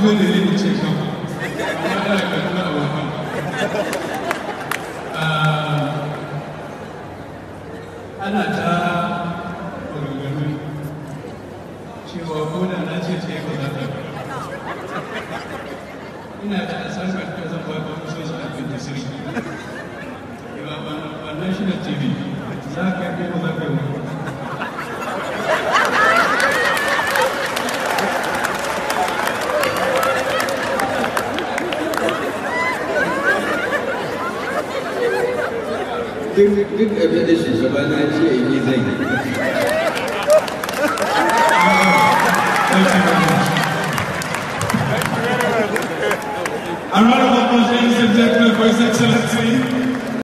zo da ne ce kan amma da ka kuma abokan ana ta maganganu cewa ko da na ce ce ba za ta ina da asarar da zan ba ba so shi abin da sirri wannan shi da tv za ka yi ko za ka yi duk abin da shugaba na ce yi zai A round of applause, ladies and gentlemen, for His Excellency.